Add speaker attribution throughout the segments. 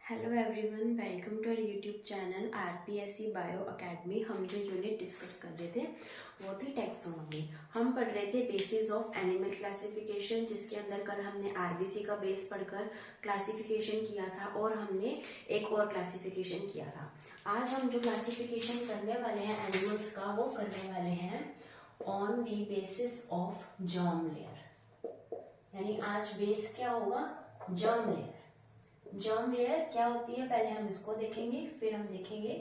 Speaker 1: Hello everyone, welcome to our YouTube channel RPSC bio academy. हम जो unit discuss कर रहे थे वो थी टैक्सोनॉमी। हम पढ़ रहे थे बेसिस ऑफ एनिमल क्लासिफिकेशन, जिसके अंदर कल हमने आरबीसी का बेस पढ़कर क्लासिफिकेशन किया था और हमने एक और क्लासिफिकेशन किया था। आज हम जो क्लासिफिकेशन करने वाले हैं एनिमल्स का, वो करने वाले हैं on the basis of germ layer. यानी आज बेस क्या होगा? Germ layer. जर्म लेयर क्या होती है पहले हम इसको देखेंगे, फिर हम देखेंगे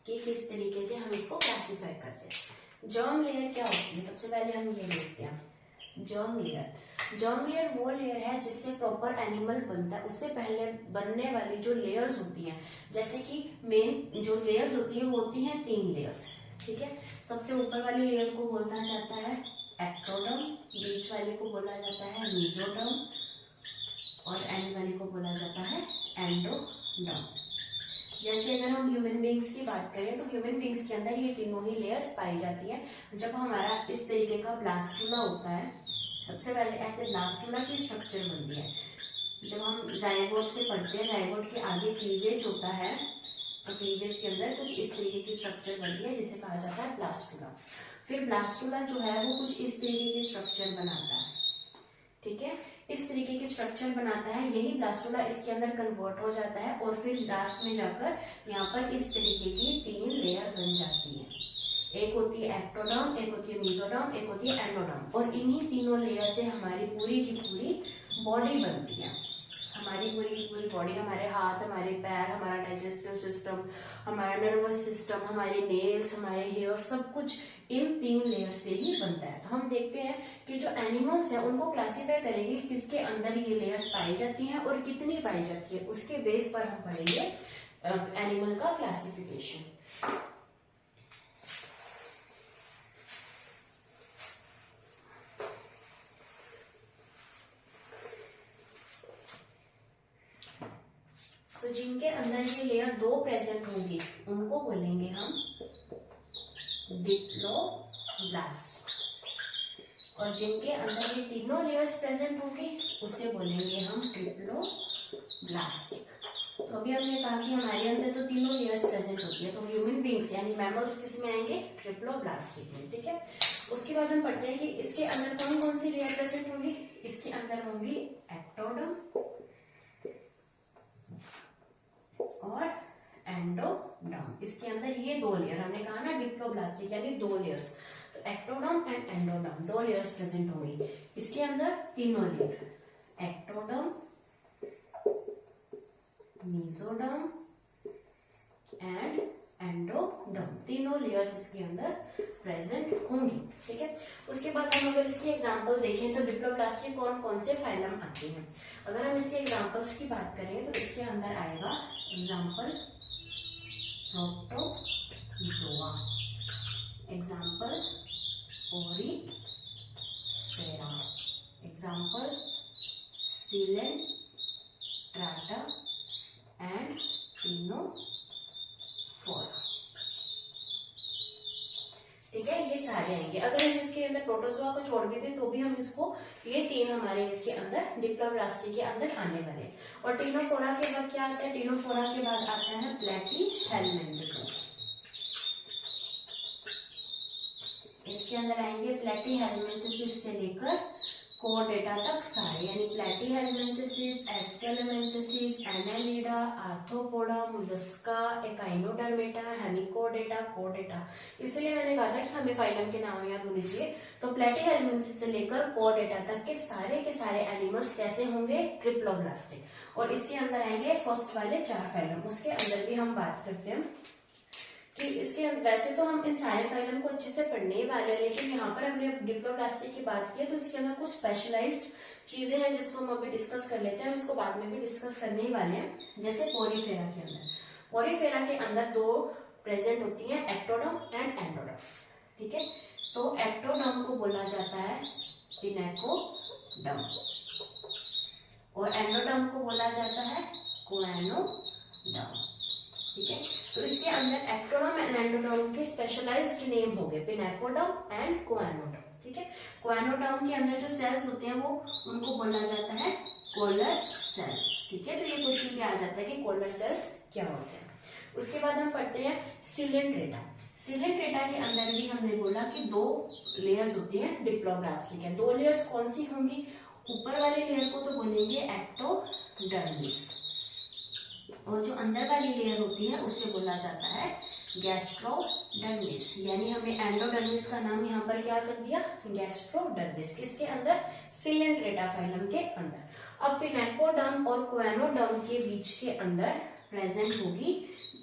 Speaker 1: कि किस तरीके से हम इसको क्लासिफाई करते हैं। जर्म लेयर क्या होती है, सबसे पहले हम ये देखते हैं। जर्म लेयर वो लेयर है जिससे प्रॉपर एनिमल बनता है। उससे पहले बनने वाली जो लेयर्स होती हैं, जैसे कि मेन जो लेयर्स होती है वो होती हैं 3 लेयर्स। ठीक है, सबसे ऊपर वाली लेयर को बोला जाता है एक्टोडर्म, बीच वाले को बोला जाता है मेसोडर्म और एंड वाले को बोला जाता है एंडोडर्म। जैसे अगर हम ह्यूमन बींग्स की बात करें तो ह्यूमन बींग्स के अंदर ये तीनों ही लेयर्स पाई जाती हैं। जब हमारा इस तरीके का ब्लास्टुला होता है, सबसे पहले ऐसे ब्लास्टुला की स्ट्रक्चर बनती है। जब हम जाइगोट से पढ़ते हैं, जाइगोट के आगे क्लीवेज होता है, तो क्लीवेज के अंदर कुछ इस तरीके की स्ट्रक्चर बनती है जिसे कहा जाता है ब्लास्टुला। फिर ब्लास्टुला जो है वो कुछ इस तरीके की स्ट्रक्चर बनाता है। ठीक है, इस तरीके की स्ट्रक्चर बनाता है। यही ब्लास्टुला इसके अंदर कन्वर्ट हो जाता है और फिर लास्ट में जाकर यहाँ पर इस तरीके की 3 लेयर बन जाती है। एक होती है एक्टोडर्म, एक होती है मेसोडर्म, एक होती है एंडोडर्म। और इन्हीं तीनों लेयर से हमारी पूरी की पूरी बॉडी बनती है। हमारी पूरी की पूरी बॉडी, हमारे हाथ, हमारे पैर, हमारा डाइजेस्टिव सिस्टम, हमारा नर्वस सिस्टम, हमारे नेल्स, हमारे हेयर, सब कुछ इन 3 लेयर से ही बनता है। तो हम देखते हैं कि जो एनिमल्स हैं उनको क्लासिफाई करेंगे किसके अंदर ये लेयर्स पाई जाती हैं और कितनी पाई जाती है। उसके बेस पर हम पढ़ेंगे एनिमल का क्लासिफिकेशन। तो जिनके अंदर ये लेयर 2 प्रेजेंट होंगी उनको बोलेंगे हम डिप्लोब्लास्ट, और जिनके अंदर ये तीनों लेयर्स प्रेजेंट होंगी उसे बोलेंगे हम ट्रिप्लोब्लास्टिक। तो अभी हमने कहा कि हमारे अंदर तो तीनों लेयर्स प्रेजेंट होती है, तो ह्यूमन बींग्स यानी मैमल्स किस में आएंगे? ट्रिप्लोब्लास्टिक में। ठीक है, उसके बाद हम पढ़ते हैं कि इसके अंदर कौन कौन सी लेयर प्रेजेंट होंगी। इसके अंदर होंगी एक्टोडर्म और एंडोडर्म। इसके अंदर ये 2 लेयर, हमने कहा ना डिप्लोब्लास्टिक यानी 2 लेयर्स, तो ectoderm and endoderm 2 layers present होंगी। इसके अंदर तीनों layer ectoderm, mesoderm and endoderm, तीनों लेयर्स इसके अंदर प्रेजेंट होंगी। ठीक है, उसके बाद हम अगर इसकी एग्जांपल देखें तो डिप्लोब्लास्टिक कौन कौन से फाइलम आते हैं। अगर हम इसके एग्जांपल्स की बात करें तो इसके अंदर आएगा example Protozoa, example Porifera, example Coelenterata and Ctenophora. ठीक है, ये सारे आएंगे। अगर हम इसके अंदर प्रोटोजोआ को छोड़ भी दें तो भी हम इसको, ये 3 हमारे इसके अंदर डिप्लोब्लास्टिक के अंदर आने वाले हैं। और क्टिनोफोरा के बाद क्या आता है? क्टिनोफोरा के बाद आता है प्लैटीहेलमिन्थेसिस। इसके अंदर आएंगे प्लैटीहेलमिन्थेसिस से लेकर कोडेटा तक सारे, यानी Platyhelminthes, Aschelminthes, Annelida, Arthropoda, Mollusca, Echinodermata, Hemichordata, कोडेटा। इसलिए मैंने कहा था कि हमें फाइलम के नाम याद होने चाहिए। तो प्लैटीहेलमिन्थेसिस से लेकर कोडेटा तक के सारे एनिमल्स कैसे होंगे? ट्रिप्लोब्लास्टिक। और इसके अंदर आएंगे फर्स्ट वाले 4 फाइलम। उसके अंदर भी हम बात करते हैं कि इसके वैसे तो हम इन सारे फाइलम को अच्छे से पढ़ने ही वाले हैं, लेकिन यहाँ पर हमने डिप्लोब्लास्टिक की बात की है तो इसके अंदर कुछ स्पेशलाइज्ड चीजें हैं जिसको हम अभी डिस्कस कर लेते हैं। उसको बाद में भी डिस्कस करने ही वाले हैं। जैसे पोरीफेरा के अंदर, पोरीफेरा के अंदर 2 प्रेजेंट होती है एक्टोडर्म एंड एंडोडर्म। ठीक है, तो एक्टोडर्म को बोला जाता है पिनेकोडर्म और एंडोडर्म को बोला जाता है कोएनोडर्म। ठीक है, तो इसके अंदर एक्टोडर्म एंड एंडोडर्म के स्पेशलाइज्ड नेम हो गए पिनेकोडर्म एंड कोएनोडर्म। ठीक है, कोएनोडर्म के अंदर जो सेल्स होते हैं वो उनको बोला जाता है कोलर सेल्स। ठीक है, तो ये क्वेश्चन पे आ जाता है कि कोलर सेल्स क्या होते हैं। उसके बाद हम पढ़ते हैं सिलेंट्रेटा। सिलेंट्रेटा के अंदर भी हमने बोला कि 2 लेयर्स होती है डिप्लोब्लास्टिक है। 2 लेयर्स कौन सी होंगी? ऊपर वाले लेयर को तो बोलेंगे एक्टोडर्मिस, और जो अंदर वाली लेयर होती है उसे बोला जाता है गैस्ट्रोडर्मिस। यानी हमने एंडोडर्मिस का नाम यहाँ पर क्या कर दिया? गैस्ट्रोडर्मिस। किसके अंदर? सिलेंट्रेटा फाइलम के अंदर। अब पिनेकोडर्म और क्वेनोडर्म के बीच के अंदर प्रेजेंट होगी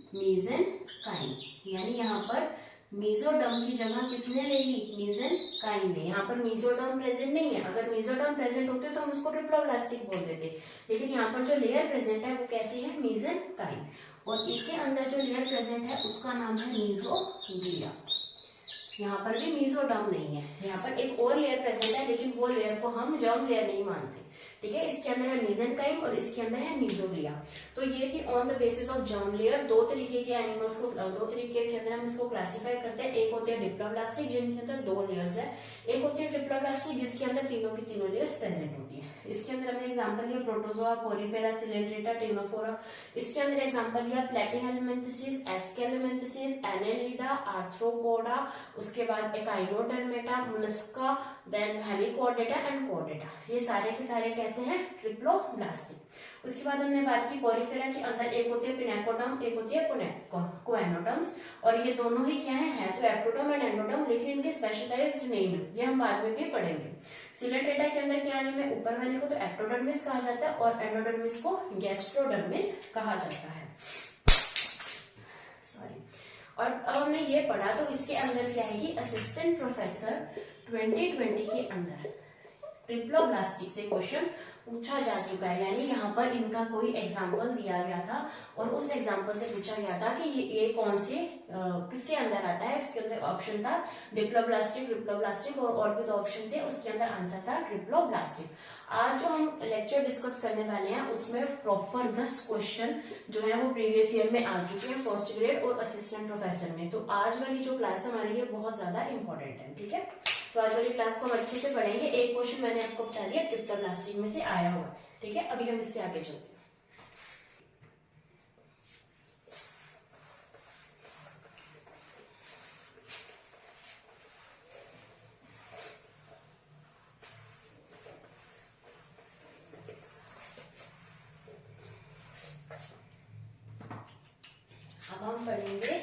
Speaker 1: मेसेनकाइम। यानी यहाँ पर मेसोडर्म की जगह किसने ले ली? मेसेनकाइम ने। यहाँ पर मेसोडर्म प्रेजेंट नहीं है। अगर मेसोडर्म प्रेजेंट होते तो हम उसको ट्रिप्लोब्लास्टिक बोल देते, लेकिन यहाँ पर जो लेयर प्रेजेंट है वो कैसी है? मेसेनकाइम। और इसके अंदर जो लेयर प्रेजेंट है उसका नाम है मेसोग्लिया। यहाँ पर भी मेसोडर्म नहीं है, यहाँ पर एक और लेयर प्रेजेंट है, लेकिन वो लेयर को हम जर्म लेयर नहीं मानते। ठीक है, इसके अंदर है मेसेनकाइम और इसके अंदर है मेसोग्लिया। तो ये थी on the basis of germ layer. 2 तरीके के एनिमल्स को 2 तरीके के अंदर हम इसको क्लासिफाई करते हैं। एक होते हैं डिप्लोब्लास्टिक जिनके अंदर 2 लेयर्स है, एक होती है ट्रिप्लोब्लास्टिक जिसके अंदर तीनों की तीनों लेयर्स प्रेजेंट होती है। इसके अंदर हमने एग्जांपल लिया प्रोटोजोआ, पोरिफेरा, सिलेंट्रेटा, टेनोफोरा। इसके अंदर एग्जांपल लिया प्लेटीहेलमिन्थेसिस, एस्केलेमिन्थेसिस, एनेलिडा, आर्थ्रोपोडा, उसके बाद Echinodermata, Mollusca, then Hemichordata and कोडेटा। ये सारे के सारे कैसे हैं? ट्रिप्लोब्लास्टिक। उसके बाद हमने बात की पोरिफेरा के अंदर एक होती है पिनेकोडर्म, एक होती है क्वेनोडर्म्स, और ये दोनों ही क्या है तो एक्टोडर्म एंड एंडोडर्म, लेकिन इनके स्पेशलाइज्ड नेम है, ये हम बाद में भी पढ़ेंगे। सिलेंट्रेटा के अंदर क्या नेम है? ऊपर वाले को तो एक्टोडर्मिस कहा जाता है और एंडोडर्मिस को गैस्ट्रोडर्मिस कहा जाता है। सॉरी। और अब हमने ये पढ़ा, तो इसके अंदर क्या है कि असिस्टेंट प्रोफेसर 2020 के अंदर ट्रिप्लोब्लास्टिक से क्वेश्चन पूछा जा चुका है। यानी यहाँ पर इनका कोई एग्जाम्पल दिया गया था और उस एग्जाम्पल से पूछा गया था कि ये कौन से किसके अंदर आता है। उसके अंदर ऑप्शन था डिप्लोब्लास्टिक, ट्रिप्लोब्लास्टिक और भी 2 ऑप्शन थे, उसके अंदर आंसर था ट्रिप्लोब्लास्टिक। आज जो हम लेक्चर डिस्कस करने वाले हैं उसमें प्रॉपर 10 क्वेश्चन जो है वो प्रीवियस ईयर में आ चुके हैं फर्स्ट ग्रेड और असिस्टेंट प्रोफेसर में। तो आज वाली जो क्लास हमारे लिए बहुत ज्यादा इंपॉर्टेंट है। ठीक है, तो आज वाली क्लास को हम अच्छे से पढ़ेंगे। एक क्वेश्चन मैंने आपको बता दिया ट्रिप्लोब्लास्टिक में से आया हुआ। ठीक है, अभी हम इससे आगे चलते हैं। अब हम पढ़ेंगे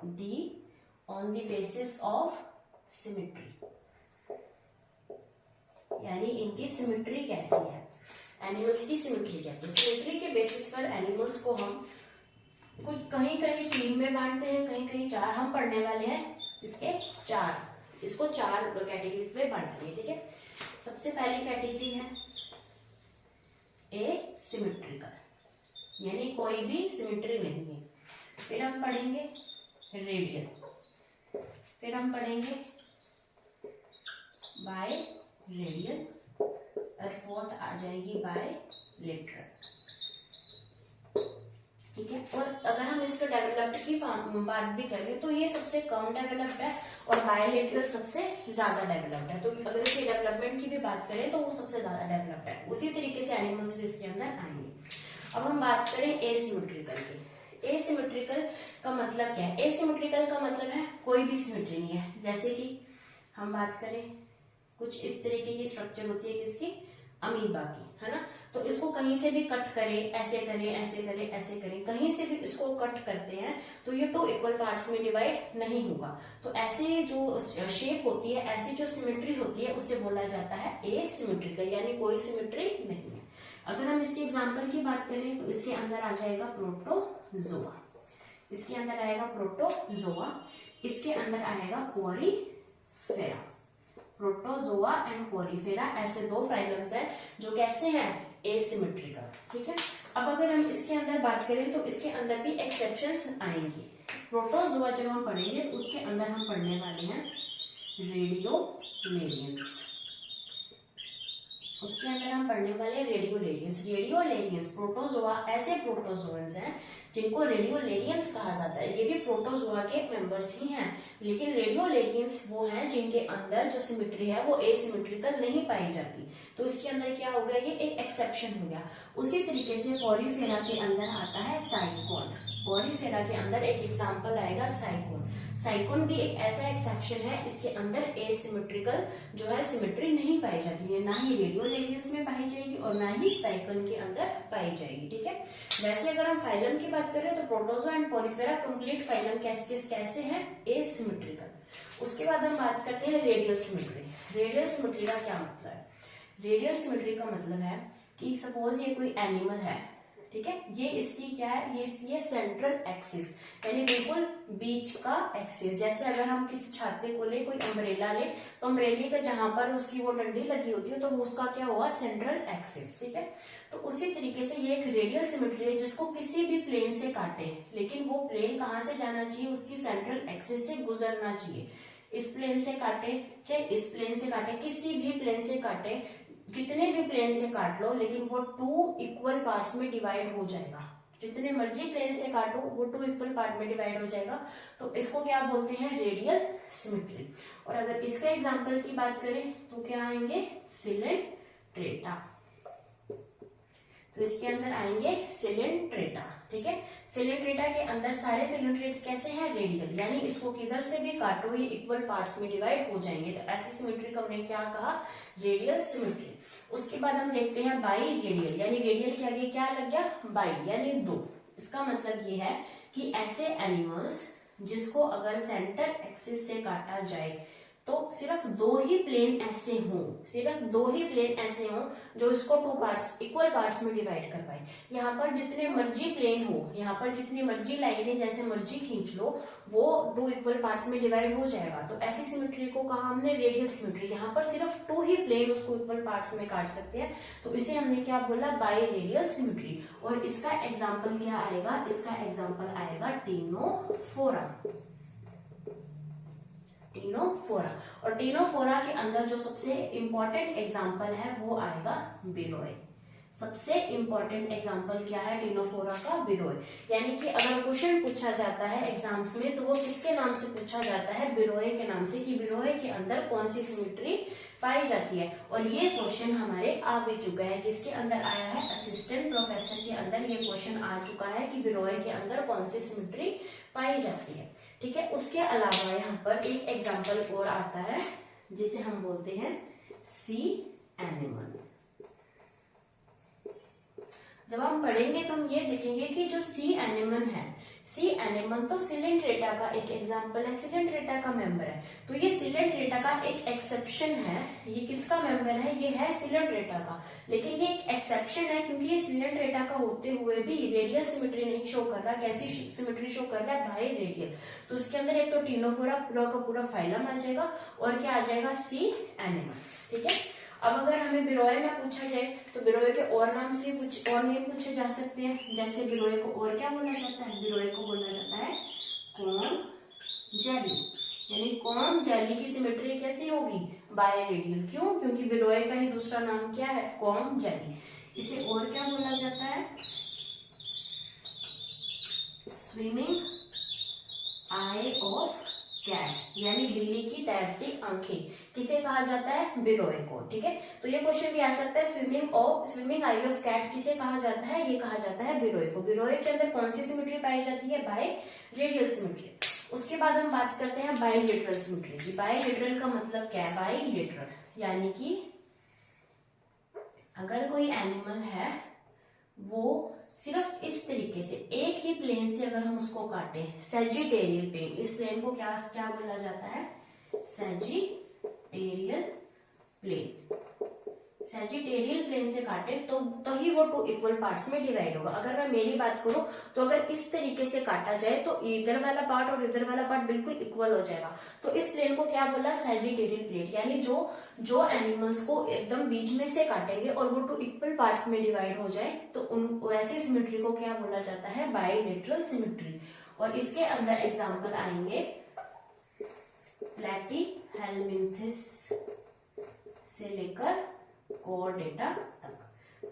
Speaker 1: D on the basis of symmetry, यानी इनकी सिमेट्री कैसी है, एनिमल्स की सिमेट्री कैसी है। सिमेट्री के बेसिस पर एनिमल्स को हम कुछ कहीं कहीं 3 में बांटते हैं, कहीं कहीं 4। हम पढ़ने वाले हैं इसके 4, इसको 4 कैटेगरीज में बांटेंगे। ठीक है, सबसे पहली कैटेगरी है ए सिमेट्रिकल, यानी कोई भी सिमेट्री नहीं है। फिर हम पढ़ेंगे रेडियल, फिर हम पढ़ेंगे बाय रेडियल और 4th आ जाएगी बाय लेटरल। ठीक है, और अगर हम इसके डेवलप्ड की बात भी करें तो ये सबसे कम डेवलप्ड है और बायलेटरल सबसे ज्यादा डेवलप्ड है। तो अगर इसके डेवलपमेंट की भी बात करें तो वो सबसे ज्यादा डेवलप्ड है। उसी तरीके से एनिमल्स भी इसके अंदर आएंगे। अब हम बात करें एसिमेट्रिकल की। एसिमेट्रिकल का मतलब क्या है? एसिमेट्रिकल का मतलब है कोई भी सिमेट्री नहीं है। जैसे कि हम बात करें कुछ इस तरीके की स्ट्रक्चर होती है किसकी? अमीबा की, है ना। तो इसको कहीं से भी कट करें, ऐसे करें, ऐसे करें, ऐसे करें, कहीं से भी इसको कट करते हैं तो ये 2 इक्वल पार्ट्स में डिवाइड नहीं होगा। तो ऐसे जो शेप होती है, ऐसी जो सिमेट्री होती है उसे बोला जाता है एसिमेट्रिकल, यानी कोई सिमेट्री नहीं है। अगर हम इसके एग्जाम्पल की बात करें तो इसके अंदर आ जाएगा प्रोटोजोआ, इसके अंदर आएगा प्रोटोजोआ, इसके अंदर आएगा कोरीफेरा। प्रोटोजोआ एंड कोरीफेरा ऐसे 2 फाइलम्स हैं जो कैसे हैं? एसिमेट्रिकल। ठीक है, अब अगर हम इसके अंदर बात करें तो इसके अंदर भी एक्सेप्शंस आएंगी। प्रोटोजोआ जब हम पढ़ेंगे तो उसके अंदर हम पढ़ने वाले हैं रेडियोमेरियंस। उसके अंदर हम पढ़ने वाले रेडियोलेरियंस। रेडियोलेरियंस प्रोटोजोआ ऐसे प्रोटोजोन्स हैं जिनको रेडियोलेरियंस कहा जाता है। ये भी प्रोटोजोआ के मेंबर्स ही हैं, लेकिन रेडियोलेरियंस वो हैं जिनके अंदर जो सिमेट्री है वो एसिमेट्रिकल नहीं पाई जाती। तो इसके अंदर क्या हो गया, ये एक एक्सेप्शन हो गया। उसी तरीके से पॉलीफेरा के अंदर आता है साइकोन। पॉलीफेरा के अंदर एक एग्जाम्पल आएगा साइकोन। साइकोन भी एक ऐसा एक्सेप्शन है, इसके अंदर एसिमेट्रिकल जो है सिमेट्री नहीं पाई जाती है, ना ही रेडियोलेरियंस में पाई जाएगी और ना ही साइकोन के अंदर पाई जाएगी। ठीक है, वैसे अगर हम फाइलम की बात करें तो protozoa and Porifera complete phylum कैसे है, एसिमेट्रिकल। उसके बाद हम बात करते हैं रेडियल सिमेट्री। रेडियल सिमेट्री का क्या मतलब है? रेडियल सिमेट्री का मतलब है कि सपोज ये कोई एनिमल है, ठीक है, ये इसकी क्या है, ये सेंट्रल एक्सिस यानी बिल्कुल बीच का एक्सिस। जैसे अगर हम किसी छाते को ले, कोई अम्ब्रेला ले, तो अम्ब्रेले का जहां पर उसकी वो डंडी लगी होती है तो उसका क्या हुआ, सेंट्रल एक्सिस। ठीक है, तो उसी तरीके से ये एक रेडियल सिमेट्री है जिसको किसी भी प्लेन से काटे, लेकिन वो प्लेन कहाँ से जाना चाहिए, उसकी सेंट्रल एक्सिस से गुजरना चाहिए। इस प्लेन से काटे चाहे इस प्लेन से काटे, किसी भी प्लेन से काटे, कितने भी प्लेन से काट लो, लेकिन वो 2 इक्वल पार्ट्स में डिवाइड हो जाएगा। जितने मर्जी प्लेन से काटो वो 2 इक्वल पार्ट में डिवाइड हो जाएगा। तो इसको क्या बोलते हैं, रेडियल सिमेट्री। और अगर इसका एग्जांपल की बात करें तो क्या आएंगे, सिलेंट्रेटा। तो इसके अंदर आएंगे सिलेंट्रेटा। ठीक है, सिलेंट्रेटा के अंदर सारे सिलेंट्रेट्स कैसे हैं, रेडियल, यानी इसको किधर से भी काटो ये इक्वल पार्ट्स में डिवाइड हो जाएंगे। तो ऐसी सिमेट्री को हमने क्या कहा, रेडियल सिमेट्री। उसके बाद हम देखते हैं बाई रेडियल, यानी रेडियल के आगे क्या लग गया, बाई यानी 2। इसका मतलब ये है कि ऐसे एनिमल्स जिसको अगर सेंटर एक्सिस से काटा जाए तो सिर्फ 2 ही प्लेन ऐसे हों, सिर्फ 2 ही प्लेन ऐसे हों जो इसको 2 पार्ट्स इक्वल पार्ट्स में डिवाइड कर पाए। यहाँ पर जितने मर्जी प्लेन हो, यहाँ पर जितनी मर्जी लाइनें जैसे मर्जी खींच लो, वो 2 इक्वल पार्ट्स में डिवाइड हो जाएगा। तो ऐसी सिमेट्री को कहा हमने रेडियल सिमेट्री। यहाँ पर सिर्फ 2 ही प्लेन उसको इक्वल पार्ट्स में काट सकते हैं, तो इसे हमने क्या बोला, बाई रेडियल सिमेट्री। और इसका एग्जाम्पल क्या आएगा, इसका एग्जाम्पल आएगा टीनोफोरा। टीनोफोरा, और टीनोफोरा के अंदर जो सबसे इंपॉर्टेंट एग्जांपल है वो आएगा बिरोए। सबसे इंपॉर्टेंट एग्जांपल क्या है टीनोफोरा का, बिरोए। यानी कि अगर क्वेश्चन पूछा जाता है एग्जाम्स में तो वो किसके नाम से पूछा जाता है, बिरोए के नाम से, कि बिरोए के अंदर कौन सी सिमेट्री पाई जाती है। और ये क्वेश्चन हमारे आ भी चुका है, किसके अंदर आया है, असिस्टेंट प्रोफेसर के अंदर ये क्वेश्चन आ चुका है कि बिरोए के अंदर कौन सी सिमेट्री पाई जाती है। ठीक है, उसके अलावा यहाँ पर एक एग्जाम्पल और आता है जिसे हम बोलते हैं सी एनिमल। जब हम पढ़ेंगे तो हम ये देखेंगे कि जो सी एनिमल है, सी एनिमल तो सिलेंट्रेटा का एक एग्जाम्पल है, सिलेंट्रेटा का मेंबर है। तो ये सिलेंट्रेटा का एक एक्सेप्शन है। ये किसका मेंबर है, ये है सिलेंट्रेटा का, लेकिन ये एक एक्सेप्शन है क्योंकि ये सिलेंट्रेटा का होते हुए भी रेडियल सिमेट्री नहीं शो कर रहा। कैसी सिमेट्री शो कर रहा है, बाई रेडियल। तो उसके अंदर एक तो टीनोफोरा पूरा का पूरा फाइलम आ जाएगा और क्या आ जाएगा, सी एनिमल। ठीक है, अब अगर हमें बिरोए ना पूछा जाए तो बिरोए के और नाम से और नेम पूछे जा सकते हैं। जैसे बिरोए को और क्या बोला जाता है, बिरोए को बोला जाता है कॉम जेली। यानी कॉम जेली की सिमेट्री कैसी होगी, बाई रेडियल। क्यों, क्योंकि बिरोए का ही दूसरा नाम क्या है, कॉम जेली। इसे और क्या बोला जाता है, स्विमिंग आई ऑफ कैट, यानी बिल्ली की तैरती आंखें। किसे कहा जाता है, बिरोए को। ठीक है, तो ये क्वेश्चन भी आ सकता है, स्विमिंग आई ऑफ कैट किसे कहा जाता है, ये कहा जाता है बिरोए को। बिरोए के अंदर कौन सी सिमेट्री पाई जाती है, बाई रेडियल सिमेट्री। उसके बाद हम बात करते हैं बाईलेटरल सिमेट्री की। बाईलेटरल का मतलब क्या है, बाईलेटरल यानी कि अगर कोई एनिमल है वो सिर्फ इस तरीके से एक ही प्लेन से अगर हम उसको काटे, सैजिटेरियल प्लेन, इस प्लेन को क्या क्या बोला जाता है, सैजिटेरियल प्लेन। सैजिटेरियल प्लेन से काटे तो ही वो 2 इक्वल पार्ट्स में डिवाइड होगा। अगर मैं मेरी बात करूं तो अगर इस तरीके से काटा जाए तो इधर वाला पार्ट और इधर वाला पार्ट बिल्कुल इक्वल हो जाएगा। तो इस प्लेन को क्या बोला, सैजिटेरियल प्लेन। यानी जो एनिमल्स को एकदम बीच में से काटेंगे और वो 2 इक्वल पार्ट्स में डिवाइड हो जाए तो उन ऐसी सिमेट्री को क्या बोला जाता है, बाईलेटरल सिमेट्री। और इसके अंदर एग्जाम्पल आएंगे प्लैटीहेल्मिंथस से लेकर कोऑर्डिनेटा तक।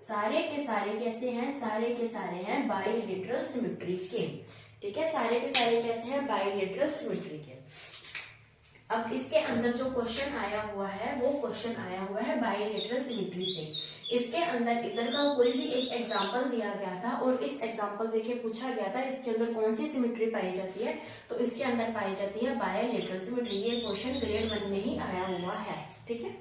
Speaker 1: सारे के सारे कैसे हैं, सारे के सारे हैं बाइलेटरल सिमेट्री के, ठीक है, सारे के सारे कैसे हैं, बाइलेटरल सिमेट्री के। अब इसके अंदर जो क्वेश्चन आया हुआ है वो क्वेश्चन आया हुआ है बाइलेटरल सिमेट्री से। इसके अंदर इधर का कोई भी एक एग्जांपल दिया गया था और इस एग्जांपल देके पूछा गया था इसके अंदर कौन सी सिमेट्री पाई जाती है, तो इसके अंदर पाई जाती है बाइलेटरल सिमेट्री। ये क्वेश्चन ग्रेड 1 में ही आया हुआ है, ठीक है।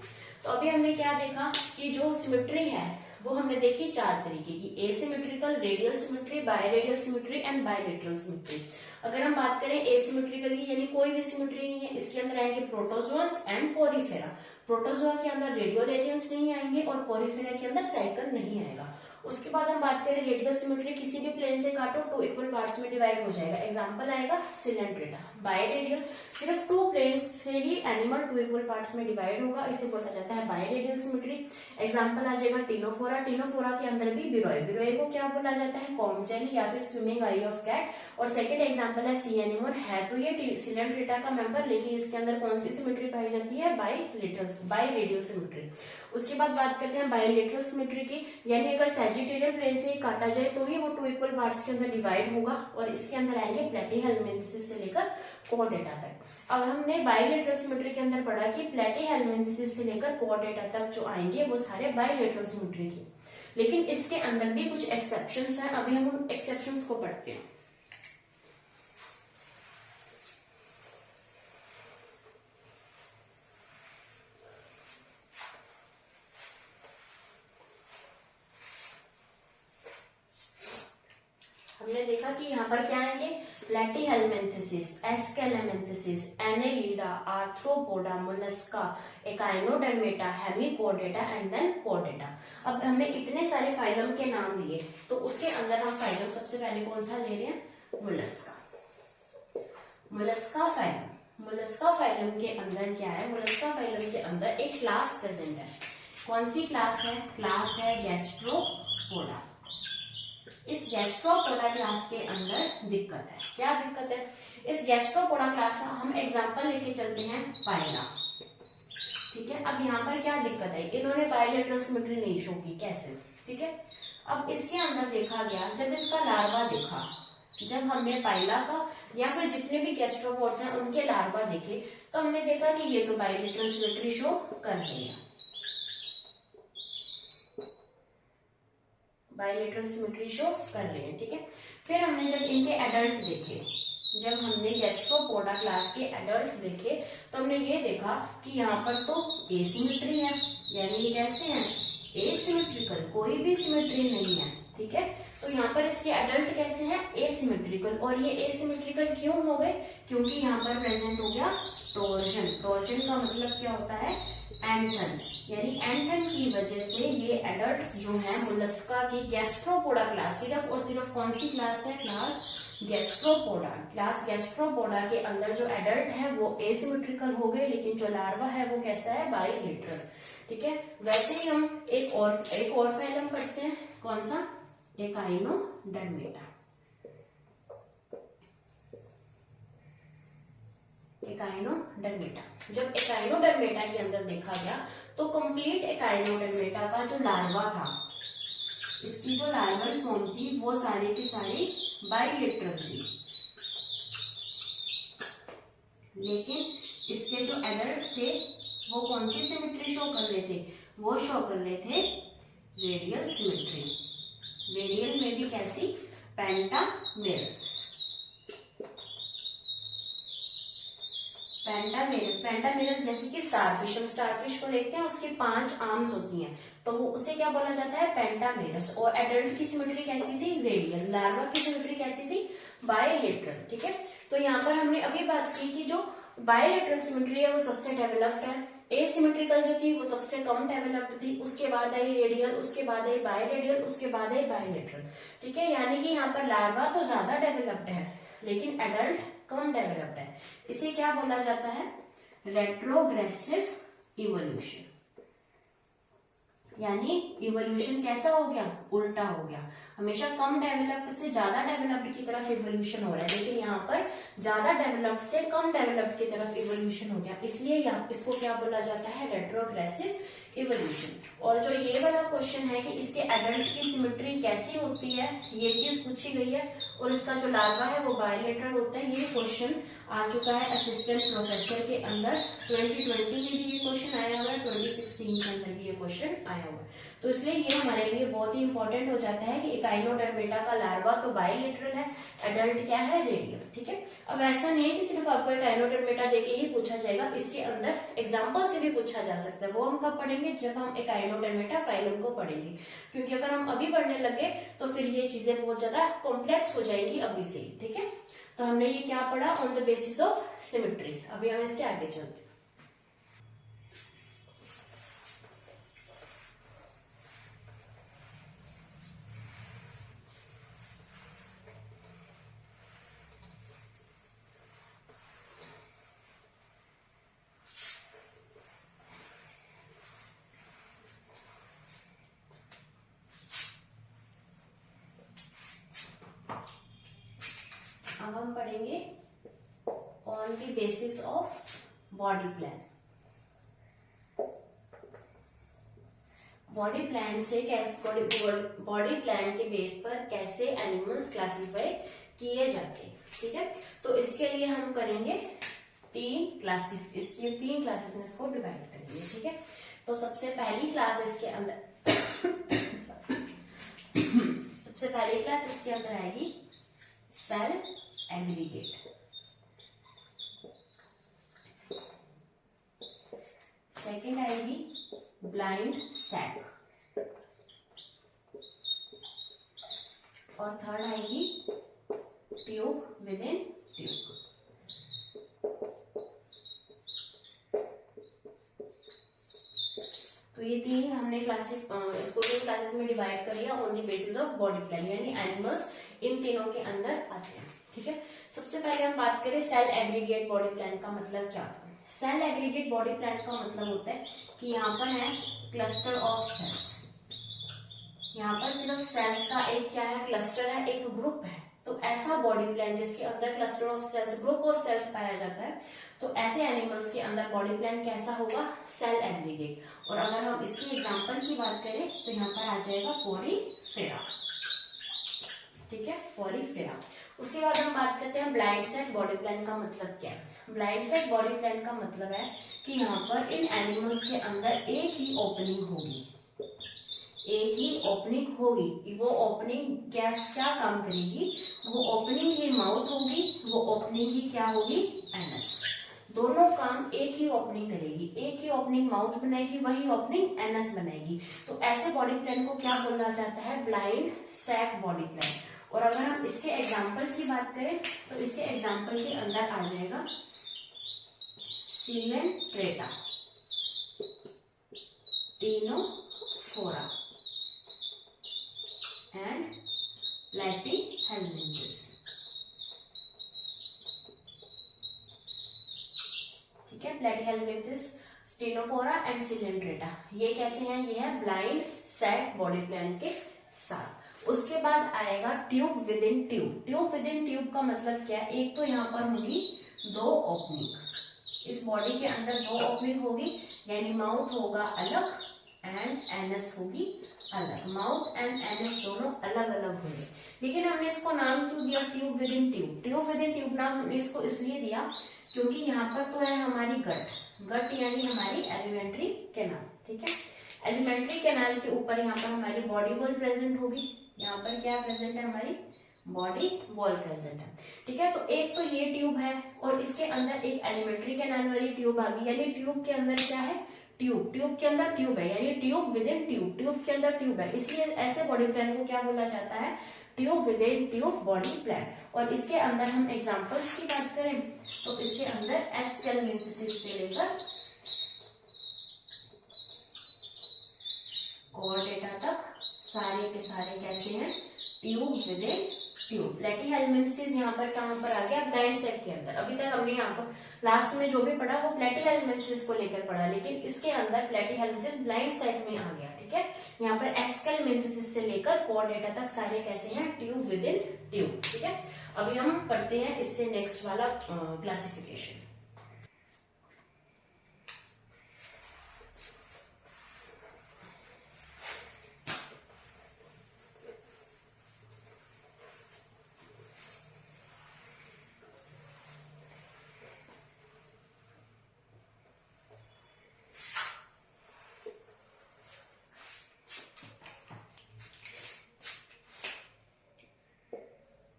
Speaker 1: तो अभी हमने क्या देखा कि जो सिमेट्री है वो हमने देखी 4 तरीके की, asymmetrical, radial symmetry, biradial symmetry and bilateral symmetry. अगर हम बात करें एसिमेट्रिकल की, यानी कोई भी सिमेट्री नहीं है, इसके अंदर आएंगे प्रोटोजोअन्स एंड पोरिफेरा। प्रोटोजोआ के अंदर रेडियल एलियंस नहीं आएंगे और पोरिफेरा के अंदर साइकिल नहीं आएगा। उसके बाद हम बात करें रेडियल सिमेट्री, किसी भी प्लेन से काटो 2 इक्वल पार्ट्स में डिवाइड हो जाएगा, एग्जांपल आएगा सिलेंड्रेटा। बायरेडियल, सिर्फ 2 प्लेन से ही एनिमल 2 इक्वल पार्ट्स में डिवाइड होगा, इसे बोला जाता है बायरेडियल सिमेट्री। एग्जांपल आ जाएगा टिनोफोरा। टिनोफोरा के अंदर भी बिरोय, बिरोय को क्या बोला जाता है, कॉम जेली या फिर स्विमिंग आई ऑफ कैट। और सेकंड एग्जांपल है सी एनिमोन, है तो ये सिलेंड्रेटा का मेंबर, लेकिन इसके अंदर कौन सी सिमेट्री पाई जाती है, बायरेडियल सिमेट्री। उसके बाद बात करते हैं बायलेटरल सिमेट्री की, यानी अगर सैजिटेरियल प्लेन से काटा जाए तो ही वो 2 इक्वल पार्ट्स के अंदर डिवाइड होगा और इसके अंदर आएंगे प्लेटीहेल्मिन्थेसिस से लेकर कोऑर्डिनेटा तक। अब हमने बायलेटरल सिमेट्री के अंदर पढ़ा कि प्लेटीहेल्मिन्थेसिस से लेकर कोऑर्डिनेटा तक जो आएंगे वो सारे बायलेटरल सिमेट्री के, लेकिन इसके अंदर भी कुछ एक्सेप्शंस हैं। अभी हम उन एक्सेप्शंस को पढ़ते हैं। हमने देखा कि यहाँ पर क्या आएंगे, Platyhelminthes, Aschelminthes, Annelida, Arthropoda, Mollusca, Echinodermata, Hemichordata and then Chordata. अब हमने इतने सारे फाइलम के नाम लिए, तो उसके अंदर हम फाइलम सबसे पहले कौन सा ले रहे हैं, Mollusca. Mollusca phylum, Mollusca phylum के अंदर क्या है, मोलस्का फाइलम के अंदर एक क्लास प्रेजेंट है। कौन सी क्लास है, क्लास है गैस्ट्रोपोडा। इस गैस्ट्रोपोडा क्लास के अंदर दिक्कत है, क्या दिक्कत है, इस गैस्ट्रोपोडा क्लास का हम एग्जांपल लेके चलते हैं पायरा, ठीक है। अब यहाँ पर क्या दिक्कत है, इन्होंने बायलेटरल सिमेट्री नहीं शो की, कैसे, ठीक है। अब इसके अंदर देखा गया, जब इसका लार्वा देखा, जब हमने पायला का या फिर जितने भी गैस्ट्रोपोड्स हैं उनके लार्वा देखे, तो हमने देखा कि ये तो बायलेटरल सिमेट्री शो कर रहे हैं, बायलेटरल सिमेट्री शो कर रहे हैं, ठीक है। फिर हमने जब इनके एडल्ट देखे, जब हमने गैस्ट्रोपोडा क्लास के एडल्ट्स देखे, तो हमने ये देखा कि यहाँ पर तो एसिमेट्री है, यानी ये कैसे हैं, एसिमेट्रिकल, कोई भी सिमेट्री नहीं है, ठीक है। तो यहाँ पर इसके एडल्ट कैसे हैं, एसिमेट्रिकल। और ये एसिमेट्रिकल क्यों हो गए, क्योंकि यहाँ पर प्रेजेंट हो गया टोर्जन। टोर्जन का मतलब क्या होता है, एंथन, यानी एंथन की वजह से ये एडल्ट्स जो हैं मोलस्का की गैस्ट्रोपोडा क्लास, सिर्फ और सिर्फ कौन सी क्लास है, क्लास गैस्ट्रोपोडा। क्लास गैस्ट्रोपोडा के अंदर जो एडल्ट है वो एसिमेट्रिकल हो गए, लेकिन जो लार्वा है वो कैसा है, बाइलेटरल, ठीक है। वैसे ही हम एक और फाइलम पढ़ते हैं, कौन सा, एकाइनोडर्मेटा। एकाइनोडर्मेटा, जब एकाइनोडर्मेटा के अंदर देखा गया तो कंप्लीट एकाइनोडर्मेटा का जो लार्वा था, इसकी जो लार्वल फॉर्म थी वो सारे की सारी बाइलेटरल थी, लेकिन इसके जो एडल्ट थे वो कौन सी सिमेट्री शो कर रहे थे, वो शो कर रहे थे रेडियल सिमेट्री। रेडियल में भी कैसी, पेंटामेरस। पेंटामेरस जैसे कि स्टारफिश, हम स्टारफिश को देखते हैं उसके 5 आर्म्स होती हैं, तो वो उसे क्या बोला जाता है, पेंटामेरस। और एडल्ट की सिमेट्री कैसी थी, रेडियल। लार्वा की सिमेट्री कैसी थी, बायलेटरल, ठीक है। तो यहाँ पर हमने अभी बात की कि जो बायलेटरल सिमेट्री है वो सबसे डेवलप्ड है, एसिमेट्रिकल जो थी वो सबसे कम डेवलप्ड थी, उसके बाद आई रेडियल, उसके बाद आई बायरेडियल, उसके बाद आई बायलेटरल, ठीक है। यानी कि यहाँ पर लार्वा तो ज्यादा डेवलप्ड है लेकिन एडल्ट कम डेवलप्ड है। इसे क्या बोला जाता है, रेट्रोग्रेसिव इवोल्यूशन। यानी इवोल्यूशन कैसा हो गया, उल्टा हो गया। हमेशा कम डेवलप्ड से ज्यादा डेवलप्ड की तरफ इवोल्यूशन हो रहा है, लेकिन यहाँ पर ज्यादा डेवलप्ड से कम डेवलप्ड की तरफ इवोल्यूशन हो गया, इसलिए यहाँ इसको क्या बोला जाता है, रेट्रोग्रेसिव इवोल्यूशन। और जो ये वाला क्वेश्चन है कि इसके एडल्ट की सिमेट्री कैसी होती है, ये चीज पूछी गई है, और इसका जो लार्वा है वो बायलेटरल होता है। ये क्वेश्चन आ चुका है असिस्टेंट प्रोफेसर के अंदर, 2020 में भी ये क्वेश्चन आया हुआ है, 2016 के अंदर भी ये क्वेश्चन आया हुआ है। तो इसलिए ये हमारे लिए बहुत ही इंपॉर्टेंट हो जाता है कि इकाइनोडर्मेटा का लार्वा तो बायलेटरल है, एडल्ट क्या है, रेडियल। ठीक है, अब ऐसा नहीं है कि सिर्फ आपको इकाइनोडर्मेटा देके ही पूछा जाएगा, इसके अंदर एग्जाम्पल से भी पूछा जा सकता है। वो हम कब पढ़ेंगे, जब हम इकाइनोडर्मेटा फाइलम को पढ़ेंगे, क्योंकि अगर हम अभी पढ़ने लगे तो फिर ये चीजें बहुत ज्यादा कॉम्प्लेक्स हो जाएंगी अभी से। ठीक है, तो हमने ये क्या पढ़ा, on the basis of symmetry. अभी हम इससे आगे चलते हैं। अब हम पढ़ेंगे on the basis of body plan. Body plan से कैसे, बॉडी प्लान के बेस पर कैसे एनिमल्स क्लासिफाई किए जाते हैं। ठीक है, तो इसके लिए हम करेंगे इसकी तीन क्लासेस में इसको डिवाइड करेंगे। ठीक है, तो सबसे पहली क्लास इसके अंदर सबसे पहली क्लास इसके अंदर आएगी सेल एग्रीगेट। सेकेंड आएगी ब्लाइंड सैक, और थर्ड आएगी ट्यूब विद इन ट्यूब। तो ये तीन हमने इसको तीन क्लासेस में डिवाइड कर लिया on the basis of body plan, यानी एनिमल्स इन तीनों के अंदर आते हैं। ठीक है, सबसे पहले हम बात करें सेल एग्रीगेट बॉडी प्लान का मतलब क्या होता है। सेल एग्रीगेट बॉडी प्लान का मतलब होता है कि यहाँ पर है क्लस्टर ऑफ सेल्स। यहाँ पर सिर्फ सेल्स का एक क्या है, क्लस्टर है, एक ग्रुप है। तो ऐसा बॉडी प्लान जिसके अंदर cluster of cells, group of cells पाया जाता है, तो ऐसे एनिमल्स के अंदर बॉडी प्लान कैसा होगा, सेल एग्रीगेट। और अगर हम इसकी एग्जांपल की बात करें तो यहाँ पर आ जाएगा पोरीफेरा। ठीक है, पोरीफेरा। उसके बाद हम बात करते हैं ब्लाइंड सेट बॉडी प्लान का मतलब क्या है। ब्लाइंड सेट बॉडी प्लान का मतलब है कि यहाँ पर इन एनिमल्स के अंदर एक ही ओपनिंग होगी, एक ही ओपनिंग होगी। वो ओपनिंग क्या काम करेगी, वो ओपनिंग ही माउथ होगी, वो ओपनिंग ही क्या होगी, एनस। दोनों काम एक ही ओपनिंग करेगी, एक ही ओपनिंग माउथ बनाएगी, वही ओपनिंग एनस बनाएगी। तो ऐसे बॉडी प्लान को क्या बोला जाता है, ब्लाइंड सैक बॉडी प्लान। और अगर हम इसके एग्जाम्पल की बात करें तो इसके एग्जाम्पल के अंदर आ जाएगा सीलेंट्रेटा, टीनोफोरा एंड प्लैटीहेल्मिन्थिस। ठीक है, प्लैटीहेल्मिन्थिस, टीनोफोरा एंड सीलेंट्रेटा, ये कैसे हैं, ये है ब्लाइंड सैक बॉडी प्लान के साथ। उसके बाद आएगा tube with in tube. Tube with in tube का मतलब क्या है, एक तो यहाँ पर होगी दो ओपनिंग, इस बॉडी के अंदर दो ओपनिंग होगी, यानी माउथ होगा अलग एंड एनस होगी अलग। माउथ एंड एनस दोनों अलग अलग होंगे, लेकिन हमने इसको नाम क्यों दिया tube with in tube. Tube with in tube नाम हमने इसको इसलिए दिया क्योंकि यहाँ पर तो है हमारी गट यानी हमारी एलिमेंट्री कैनाल। ठीक है, एलिमेंट्री कैनाल के ऊपर यहाँ पर हमारी बॉडी वॉल प्रेजेंट होगी। यहाँ पर क्या प्रेजेंट है, हमारी बॉडी वॉल प्रेजेंट है। ठीक है, तो एक तो ये ट्यूब है और इसके अंदर एक एलिमेंट्री कैनाल वाली ट्यूब आ गई, यानी ट्यूब के अंदर क्या है, ट्यूब के अंदर ट्यूब है, यानी tube with in tube, tube के अंदर ट्यूब है। इसलिए ऐसे बॉडी प्लान को क्या बोला जाता है, tube with in tube body plan. और इसके अंदर हम एग्जांपल्स की बात करें तो इसके अंदर एस्केलेंथिसिस से लेकर कोर्डेटा तक सारे के सारे कैसे हैं, tube with in tube. Platyhelminthes यहाँ पर कहाँ पर आ गया, ब्लाइंड सेट के अंदर। अभी तक हमने यहाँ पर लास्ट में जो भी पढ़ा वो प्लैटीहेल्मिन्थिस को लेकर पढ़ा, लेकिन इसके अंदर प्लैटीहेल्मिन्थिस ब्लाइंड सेट में आ गया। ठीक है। यहाँ पर एक्सकेल मेंथिसिस से लेकर कोर्डेटा तक सारे कैसे हैं, ट्यूब विद इन ट्यूब, ठीक है। अभी हम पढ़ते हैं इससे नेक्स्ट वाला क्लासिफिकेशन।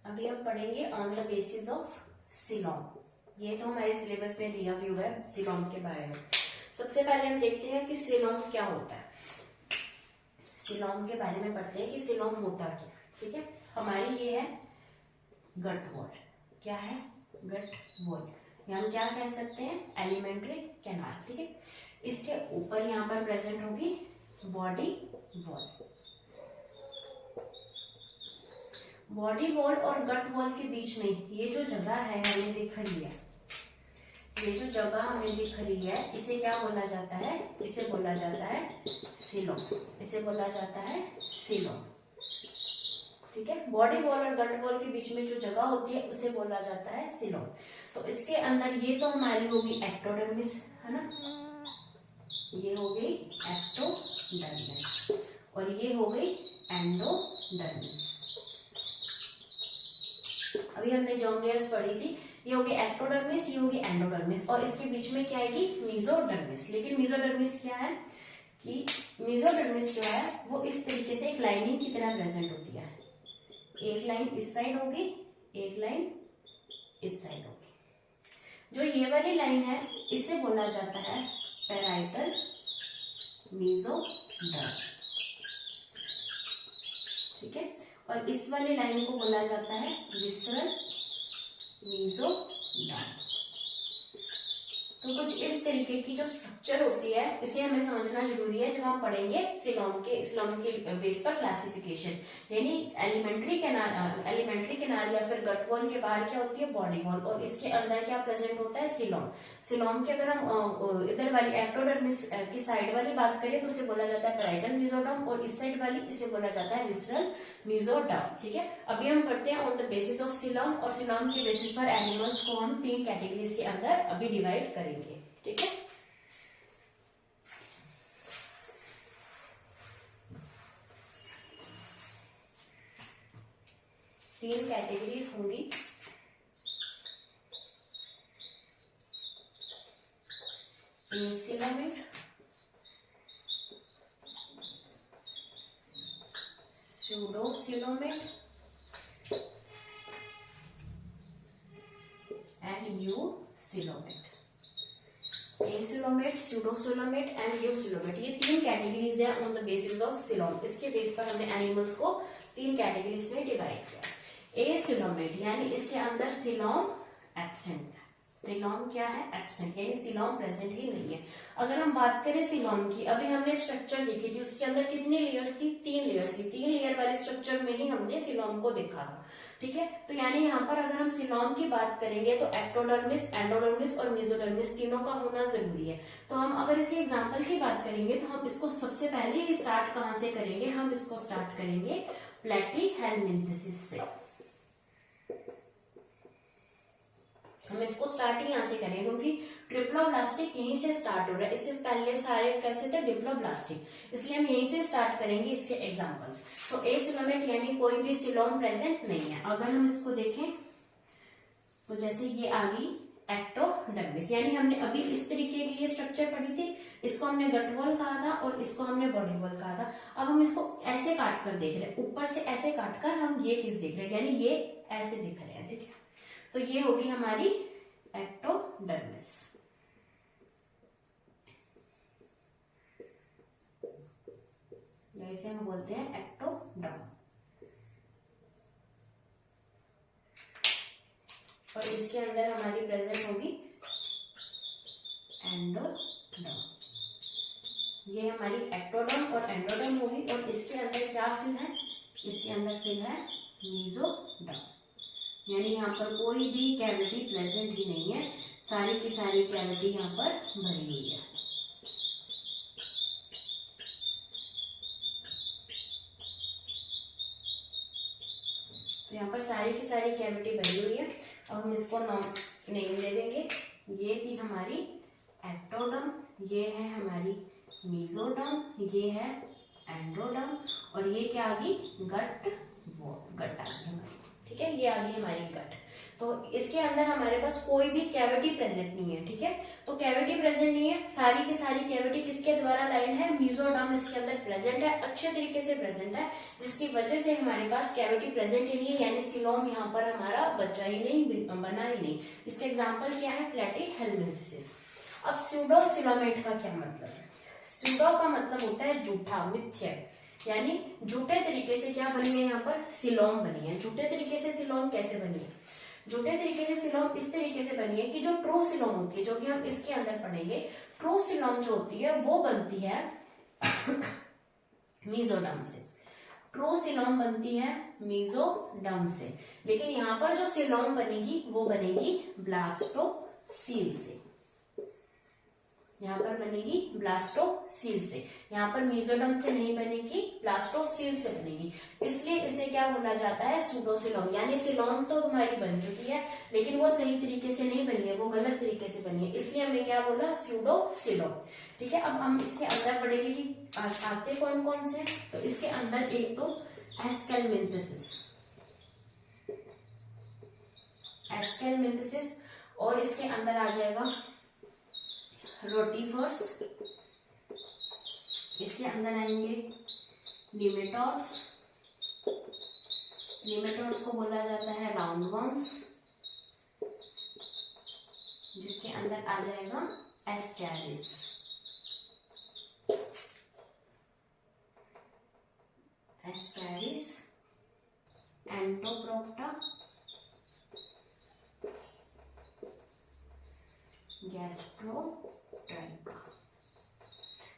Speaker 1: अभी हम पढ़ेंगे on the basis of coelom. ये तो हमारे सिलेबस में दिया व्यू है सीलोम के बारे में। सबसे पहले हम देखते हैं कि सीलोम क्या होता है। सीलोम के बारे में पढ़ते हैं कि सीलोम होता क्या, ठीक है। हमारी ये है गट वॉल। क्या है, गट वॉल, या हम क्या कह सकते हैं, एलिमेंट्री कैनाल, ठीक है। इसके ऊपर यहाँ पर प्रेजेंट होगी बॉडी वॉल। बॉडी वॉल और गट वॉल के बीच में ये जो जगह है हमें दिख रही है, ये जो जगह हमें दिख रही है इसे क्या बोला जाता है, इसे बोला जाता है सीलोम। इसे बोला जाता है सीलोम, ठीक है। बॉडी वॉल और गट वॉल के बीच में जो जगह होती है उसे बोला जाता है सीलोम। तो इसके अंदर ये तो हमारी होगी एक्टोडर्मिस, है ना, ये हो गई एक्टोडर्मिस और ये हो गई एंडोडर्मिस। अभी हमने जर्म लेयर्स पढ़ी थी, ये होगी एक्टोडर्मिस, ये होगी एंडोडर्मिस और इसके बीच में क्या आएगी, मेसोडर्मिस। लेकिन मेसोडर्मिस क्या है कि मेसोडर्मिस जो है वो इस तरीके से एक लाइनिंग की तरह प्रेजेंट होती है। एक लाइन इस साइड होगी, एक लाइन इस साइड होगी। जो ये वाली लाइन है इसे बोला जाता है पैराइटल मेसोडर्म, ठीक है। और इस वाली लाइन को बोला जाता है विसरल मेसोडर्म। तो कुछ इस तरीके की जो स्ट्रक्चर होती है इसे हमें समझना जरूरी है जब हम पढ़ेंगे सीलोम के बेस पर क्लासिफिकेशन। यानी एलिमेंट्री कैनाल या फिर गट वॉल के बाहर क्या होती है, बॉडी वॉल, और इसके अंदर क्या प्रेजेंट होता है, सीलोम। सीलोम के अगर हम इधर वाली एक्टोडर्मिस की साइड वाली बात करें तो उसे बोला जाता है पैराइटल मेसोडर्म और इस साइड वाली इसे बोला जाता है विसरल मेसोडर्म, ठीक है। अभी हम पढ़ते हैं on the basis of coelom, और सीलोम के बेसिस पर एनिमल्स को हम 3 कैटेगरीज के अंदर अभी डिवाइड करेंगे, ठीक है। तीन कैटेगरीज होंगी, acoelomate, pseudocoelomet and eucoelomet। Acoelomate, pseudocoelomate and eucoelomate, ये 3 कैटेगरीज है on the basis of coelom. इसके बेस पर हमने एनिमल्स को 3 कैटेगरीज में डिवाइड किया। एसिलोमेट यानी इसके अंदर सीलोम एब्सेंट है। सीलोम क्या है, एब्सेंट, यानी सीलोम प्रेजेंट ही नहीं है। अगर हम बात करें सीलोम की, अभी हमने स्ट्रक्चर देखी थी, उसके अंदर कितनी लेयर्स थी, 3 लेयर्स थी। 3 लेयर वाले स्ट्रक्चर में ही हमने सीलोम को देखा था, ठीक है। तो यानी यहाँ पर अगर हम सीलोम की बात करेंगे तो एक्टोडर्मिस, एंडोडर्मिस और मेसोडर्मिस तीनों का होना जरूरी है। तो हम अगर इसी एग्जांपल की बात करेंगे तो हम इसको सबसे पहले ही स्टार्ट कहाँ से करेंगे, हम इसको स्टार्ट करेंगे प्लेटीहेलमिन्थेसिस से। हम इसको स्टार्टिंग यहाँ से करेंगे क्योंकि ट्रिप्लोब्लास्टिक यहीं से स्टार्ट हो रहा है। इससे पहले सारे कैसे थे, डिप्लोब्लास्टिक, इसलिए हम यहीं से स्टार्ट करेंगे इसके एग्जांपल्स। तो एसिलोमेट यानी कोई भी सीलोम प्रेजेंट नहीं है। अगर हम इसको देखें तो जैसे ये आ गई एक्टोडर्मिस, यानी हमने अभी इस तरीके की ये स्ट्रक्चर पढ़ी थी, इसको हमने गट वॉल कहा था और इसको हमने बॉडी वॉल कहा था। अब हम इसको ऐसे काट कर देख रहे हैं, ऊपर से ऐसे काट कर हम ये चीज देख रहे हैं, यानी ये ऐसे दिख रहे हैं, ठीक है। तो ये होगी हमारी एक्टोडर्मिस। इसे हम बोलते हैं एक्टोडर्म। और इसके अंदर हमारी प्रेजेंट होगी एंडोडर्म। ये हमारी एक्टोडर्म और एंडोडर्म होगी। और इसके अंदर क्या फिल है, इसके अंदर फिल है मेसोडर्म, यानी यहाँ पर कोई भी कैविटी प्रेजेंट ही नहीं है, सारी की सारी कैविटी यहाँ पर भरी हुई है। तो यहाँ पर सारी की सारी कैविटी बनी हुई है। अब हम इसको नेम दे देंगे। ये थी हमारी एक्टोडर्म, ये है हमारी मेसोडर्म, ये है एंडोडर्म, और ये क्या आ गई, गट आ गई हमारी। ठीक है, ये आ गई हमारी गट। तो इसके अंदर हमारे पास कोई भी कैविटी प्रेजेंट नहीं है। ठीक है, तो कैविटी प्रेजेंट नहीं है, सारी की सारी कैविटी किसके द्वारा लाइन है, मेसोडर्म इसके अंदर प्रेजेंट है, अच्छे तरीके से प्रेजेंट है, जिसकी वजह से हमारे पास कैविटी प्रेजेंट ही नहीं है, यानी सिलोम यहाँ पर हमारा बचा ही नहीं, बना ही नहीं। इसका एग्जाम्पल क्या है, प्लेटीहेल्मिंथेसिस। अब स्यूडोसिलोमेट का क्या मतलब है? स्यूडो का मतलब होता है झूठा, मिथ्या, यानी झूठे तरीके से क्या बनी है, यहाँ पर सिलोम बनी है। झूठे तरीके से सिलोम कैसे बनी है? झूठे तरीके से सिलोम इस तरीके से बनी है कि जो ट्रू सिलोम होती है, जो कि हम इसके अंदर पढ़ेंगे, ट्रू सिलोम जो होती है वो बनती है मेसोडर्म से। ट्रू सिलोम बनती है मेसोडर्म से, लेकिन यहाँ पर जो सिलोम बनेगी वो बनेगी ब्लास्टोसील से। यहाँ पर बनेगी ब्लास्टोसील से, यहाँ पर मेसोडर्म से नहीं बनेगी, ब्लास्टोसील से बनेगी। इसलिए इसे क्या बोला जाता है, सूडोसिलोम। यानी सिलोम तो तुम्हारी बन चुकी है, लेकिन वो सही तरीके से नहीं बनी है, वो गलत तरीके से बनी है, इसलिए हमने क्या बोला, सूडोसिलोम। ठीक है, अब हम इसके अंदर पढ़ेंगे कि आते कौन कौन से। तो इसके अंदर एक तो एस्केलमिंथेसिस, और इसके अंदर आ जाएगा रोटीफर्स, इसके अंदर आएंगे निमेटोड्स, निमेटोड्स को बोला जाता है राउंडवर्म्स, जिसके अंदर आ जाएगा एस्कैरिस, एंटोप्रोक्टा, गैस्ट्रोट्राइका।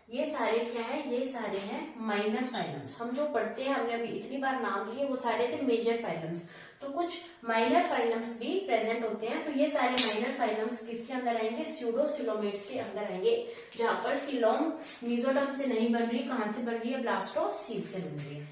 Speaker 1: ये सारे क्या है, ये सारे हैं माइनर फाइलम्स। हम जो पढ़ते हैं, हमने अभी इतनी बार नाम लिए, वो सारे थे मेजर फाइलम्स। तो कुछ माइनर फाइलम्स भी प्रेजेंट होते हैं। तो ये सारे माइनर फाइलम्स किसके अंदर आएंगे, स्यूडोसिलोमेट्स के अंदर आएंगे, जहां पर सिलोम मेसोडर्म से नहीं बन रही, कहां से बन रही है, ब्लास्टोसील से बन रही है।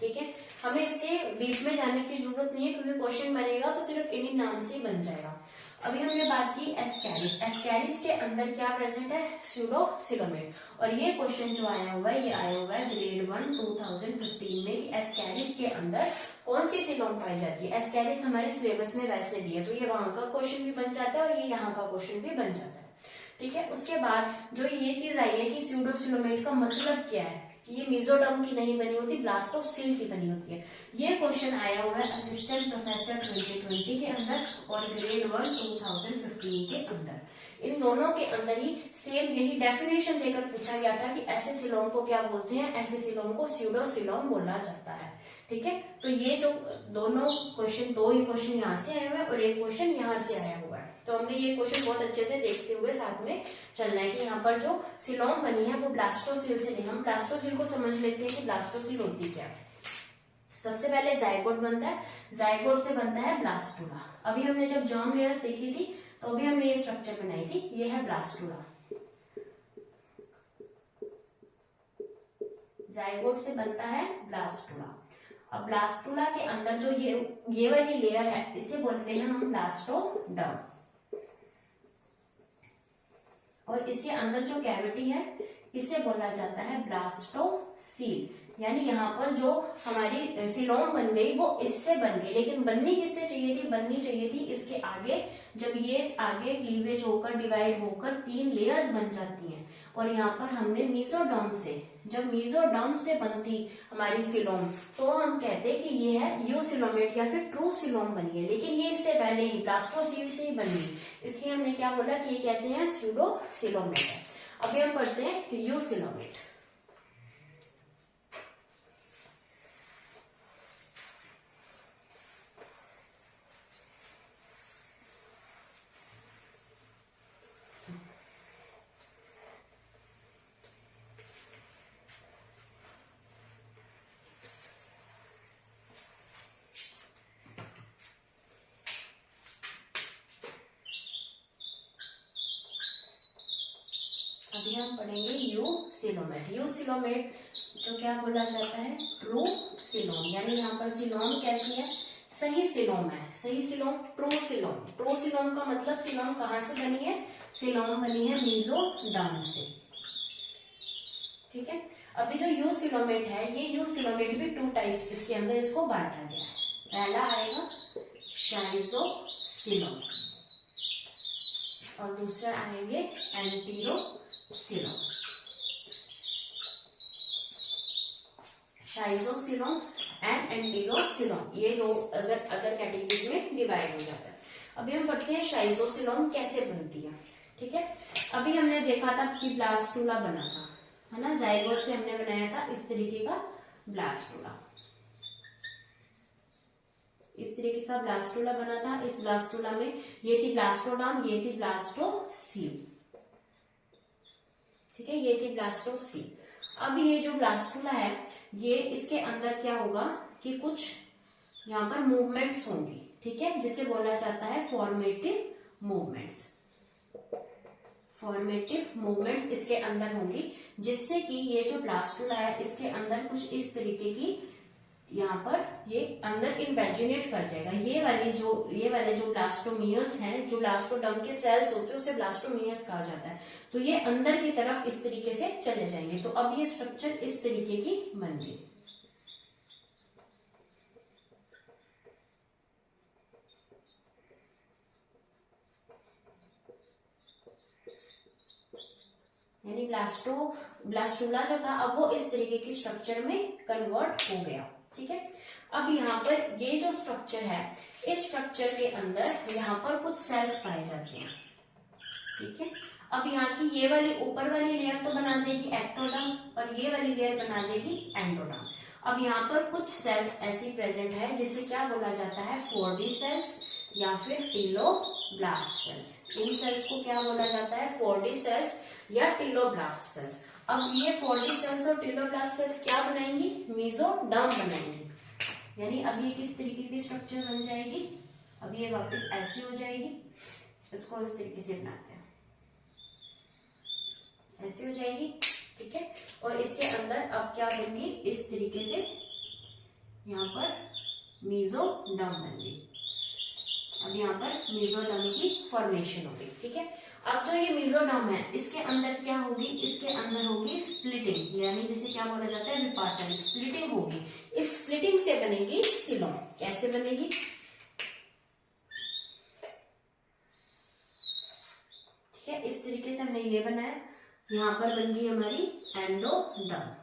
Speaker 1: ठीक है, हमें इसके डीप में जाने की जरूरत नहीं है, क्योंकि क्वेश्चन बनेगा तो सिर्फ इन्हीं नाम से ही बन जाएगा। अभी हमने बात की एस्कैरिस। एस्कैरिस के अंदर क्या प्रेजेंट है, स्यूडोसिलोमेट। और ये क्वेश्चन जो आया हुआ है, ये आया हुआ है ग्रेड 1 2015 में, कि एस्कैरिस के अंदर कौन सी सिलोम पाई जाती है। एस्कैरिस हमारे सिलेबस में वैसे भी है, तो ये वहां का क्वेश्चन भी बन जाता है और ये यहाँ का क्वेश्चन भी बन जाता है। ठीक है, उसके बाद जो ये चीज आई है कि स्यूडोसिलोमेट का मतलब क्या है, कि ये मेसोडर्म की नहीं बनी होती, ब्लास्टोसील की बनी होती है। ये क्वेश्चन आया हुआ है असिस्टेंट प्रोफेसर 2020 के अंदर और ग्रेड 1 2015 के अंदर। इन दोनों के अंदर ही सेम यही डेफिनेशन देकर पूछा गया था कि ऐसे सिलोम को क्या बोलते हैं, ऐसे सिलोम को स्यूडोसिलोम बोला जाता है। ठीक है, तो ये जो दोनों क्वेश्चन, दो ही क्वेश्चन यहाँ से आए हुए हैं और एक क्वेश्चन यहाँ से आया हुआ है। तो हमने ये क्वेश्चन बहुत अच्छे से देखते हुए साथ में चलना है कि यहाँ पर जो सिलोम बनी है वो ब्लास्टोसील से नहीं। हम ब्लास्टोसील को समझ लेते हैं कि ब्लास्टोसील होती क्या है। सबसे पहले जाइगोट बनता है, जाइगोट से बनता है ब्लास्टुला। अभी हमने जब जर्म लेयर्स देखी थी तो अभी हमने ये स्ट्रक्चर बनाई थी, ये है ब्लास्टुला। जाइगोट से बनता है ब्लास्टुला। अब ब्लास्टुला के अंदर जो ये वाली लेयर है, इसे बोलते हैं हम ब्लास्टोडर्म। और इसके अंदर जो कैविटी है, इसे बोला जाता है ब्लास्टोसील। यानी यहाँ पर जो हमारी सिलोम बन गई वो इससे बन गई, लेकिन बननी किससे चाहिए थी, बननी चाहिए थी इसके आगे। जब ये आगे क्लीवेज होकर डिवाइड होकर 3 लेयर्स बन जाती हैं, और यहाँ पर हमने मेसोडर्म से, जब मेसोडर्म से बनती हमारी सिलोम, तो हम कहते हैं कि ये है यूसिलोमेट या फिर ट्रू सिलोम बनी है। लेकिन ये इससे पहले ही ब्लास्टोसील से ही बनी, इसलिए हमने क्या बोला कि ये कैसे है, स्यूडोसिलोमेट है। अभी हम पढ़ते हैं यूसिलोमेट। अभी हम पढ़ेंगे यूसिलोमेट। यूसिलोमेट तो क्या बोला जाता है, ट्रू सिलोम। यानी यहाँ पर सिलोम कैसी है, सही सिलोम है। सही coelom, true coelom. True coelom का मतलब सिलोम कहाँ से बनी है, सिलोम बनी है मीजोडर्म से। ठीक है, अभी जो यूसिलोमेट है, ये यूसिलोमेट भी टू टाइप्स इसके अंदर इसको बांटा गया है। पहला आएगा शाइजोसिलोम और दूसरा आएंगे एंटीरोसिलोम। शाइजोसिलोम एंड एंटीरोसिलोम, ये दो अगर कैटेगरीज में डिवाइड हो जाता है। अभी हम पढ़ते हैं शाइजोसिलोम कैसे बनती है। ठीक है, अभी हमने देखा था कि ब्लास्टुला बना था, है ना, जाइगोट से हमने बनाया था इस तरीके का ब्लास्टुला। इस तरीके का ब्लास्टुला बना था। इस ब्लास्टुला में ये थी ब्लास्टोडर्म, ये थी ब्लास्टोसील। ठीक है, ये थी ब्लास्टोसील। अब ये जो ब्लास्टुला है, ये इसके अंदर क्या होगा कि कुछ यहाँ पर मूवमेंट्स होंगी। ठीक है, जिसे बोला जाता है फॉर्मेटिव मूवमेंट्स। फॉर्मेटिव मूवमेंट्स इसके अंदर होंगी, जिससे कि ये जो ब्लास्टुला है इसके अंदर कुछ इस तरीके की यहाँ पर ये अंदर इन्वेजिनेट कर जाएगा। ये वाले जो ब्लास्टोमियर्स हैं, जो ब्लास्टोडर्म के सेल्स होते हैं, उसे ब्लास्टोमियर्स कहा जाता है। तो ये अंदर की तरफ इस तरीके से चले जाएंगे। तो अब ये स्ट्रक्चर इस तरीके की बन गई। यानी ब्लास्टुला जो था, अब वो इस तरीके की स्ट्रक्चर में कन्वर्ट हो गया। ठीक है, अब यहाँ पर ये जो स्ट्रक्चर है, इस स्ट्रक्चर के अंदर यहाँ पर कुछ सेल्स पाए जाते हैं। ठीक है, अब यहाँ की ये वाली ऊपर वाली लेयर तो बना देगी एक्टोडर्म और ये वाली लेयर बना देगी एंडोडर्म। अब यहाँ पर कुछ सेल्स ऐसी प्रेजेंट है जिसे क्या बोला जाता है, 4D सेल्स या फिर टीलोब्लास्ट सेल्स। इन सेल्स को क्या बोला जाता है, 4D सेल्स या टीलोब्लास्ट सेल्स। अब ये 4D सेल्स और टीलोब्लास्ट सेल्स क्या बनाएंगी, मीजोडर्म बनाएंगी। यानी अब ये किस तरीके की स्ट्रक्चर बन जाएगी, अब ये वापस ऐसी हो जाएगी। इसको इस तरीके से बनाते हैं, ऐसी हो जाएगी। ठीक है, और इसके अंदर अब क्या बनेगी, इस तरीके से यहाँ पर मीजोडर्म बन गई। अब यहाँ पर मीजोडर्म की फॉर्मेशन होगी। ठीक है, अब जो ये मीजोडर्म है, इसके अंदर क्या होगी, इसके अंदर होगी स्प्लिटिंग। यानी जिसे क्या बोला जाता है, विपाटन, स्प्लिटिंग होगी। इस स्प्लिटिंग से बनेगी सिलोम। कैसे बनेगी, ठीक है, इस तरीके से हमने ये बनाया। यहाँ पर बन गई हमारी एंडोडर्म।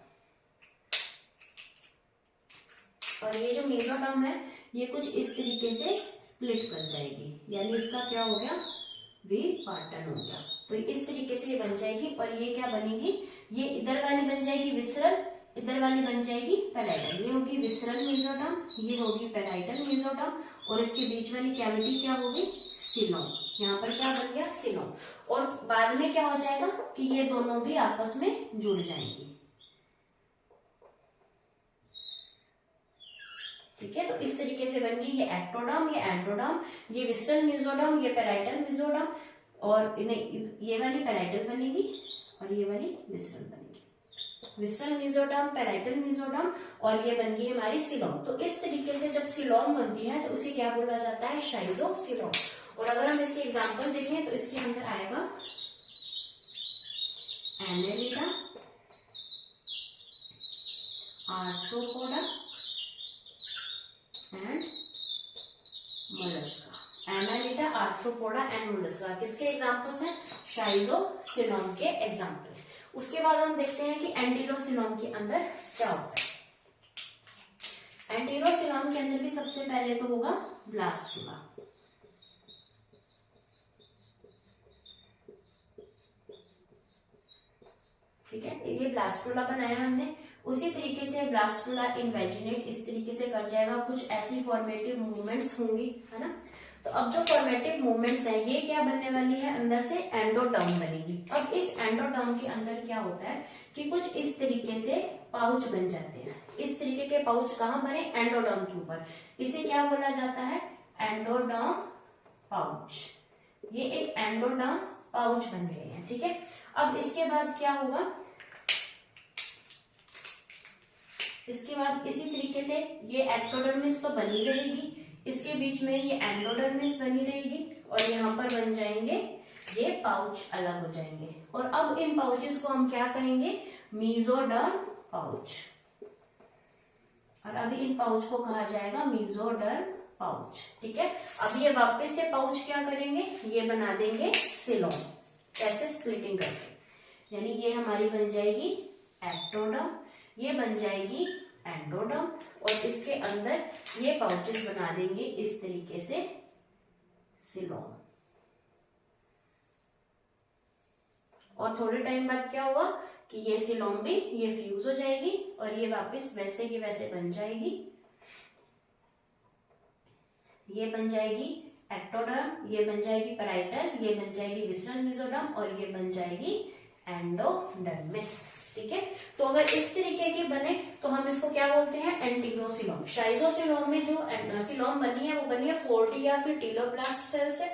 Speaker 1: और ये जो मीजोडर्म है, ये कुछ इस तरीके से स्प्लिट कर जाएगी। यानी इसका क्या हो गया, विपाटन हो गया। तो इस तरीके से ये बन जाएगी। और ये क्या बनेगी, ये इधर वाली बन जाएगी विसरल, इधर वाली बन जाएगी पैराइटल। ये होगी विसरल मीजोडर्म, ये होगी पैराइटल मीजोडर्म, और इसके बीच वाली कैविटी क्या होगी, सिलोम। यहाँ पर क्या बन गया, सिलोम। और बाद में क्या हो जाएगा कि ये दोनों भी आपस में जुड़ जाएंगी। ठीक है, तो इस तरीके से बन गई ये एक्टोडर्म, ये एंडोडर्म, ये विसरल मीजोडर्म, ये पैराइटल मीजोडर्म, और ये वाली पैराइटल बनेगी और ये वाली विसरल बनेगी। विसरल मीजोडर्म, पैराइटल मीजोडर्म, और ये बन गई हमारी सिलोम। तो इस तरीके से जब सिलोम बनती है तो उसे क्या बोला जाता है, शाइजोसिलोम। और अगर हम इसके एग्जाम्पल देखें तो इसके अंदर आएगा Annelida, arthropoda and Mollusca. Annelida, arthropoda and Mollusca किसके एग्जांपल्स हैं, शाइजोसिलोम के एग्जांपल। उसके बाद हम देखते हैं कि एंटीरोसिलोम के अंदर क्या होता है। एंटीरोसिलोम के अंदर भी सबसे पहले तो होगा ब्लास्टुला। ठीक है, ये ब्लास्टुला बनाया हमने। उसी तरीके से ब्लास्टुला इन्वेजिनेट इस तरीके से कर जाएगा। कुछ ऐसी फॉर्मेटिव मूवमेंट्स होंगी, है ना। तो अब जो फॉर्मेटिव मूवमेंट्स है, ये क्या बनने वाली है, अंदर से एंडोडर्म बनेगी। अब इस एंडोडर्म के अंदर क्या होता है कि कुछ इस तरीके से पाउच बन जाते हैं। इस तरीके के पाउच कहाँ बने, एंडोडर्म के ऊपर। इसे क्या बोला जाता है, एंडोडर्म पाउच। ये एक एंडोडर्म पाउच बन गए हैं। ठीक है, अब इसके बाद क्या होगा, इसके बाद इसी तरीके से ये एक्टोडर्मिस तो बनी रहेगी, इसके बीच में ये एंडोडर्मिस बनी रहेगी और यहाँ पर बन जाएंगे ये पाउच अलग हो जाएंगे। और अब इन पाउचेस को हम क्या कहेंगे, मीजोडर्म पाउच। और अभी इन पाउच को कहा जाएगा मीजोडर्म पाउच। ठीक है, अब ये वापस से पाउच क्या करेंगे, ये बना देंगे सिलोम। कैसे, स्प्लिटिंग करके, यानी ये हमारी बन जाएगी एक्टोडर्म, ये बन जाएगी एंडोडर्म और इसके अंदर ये पाउचेस बना देंगे इस तरीके से सिलोम। और थोड़े टाइम बाद क्या हुआ कि ये सिलोम भी ये फ्यूज हो जाएगी और ये वापस वैसे की वैसे बन जाएगी। ये बन जाएगी एक्टोडर्म, ये बन जाएगी पैराइटल, ये बन जाएगी विसरल मेसोडर्म और ये बन जाएगी एंडोडर्मिस। ठीक है, तो अगर इस तरीके की बने तो हम इसको क्या बोलते हैं, एंटीरोसिलोम। शाइजोसिलोम में जो सिलोम बनी है वो बनी है 40 या फिर टीलोब्लास्ट सेल से,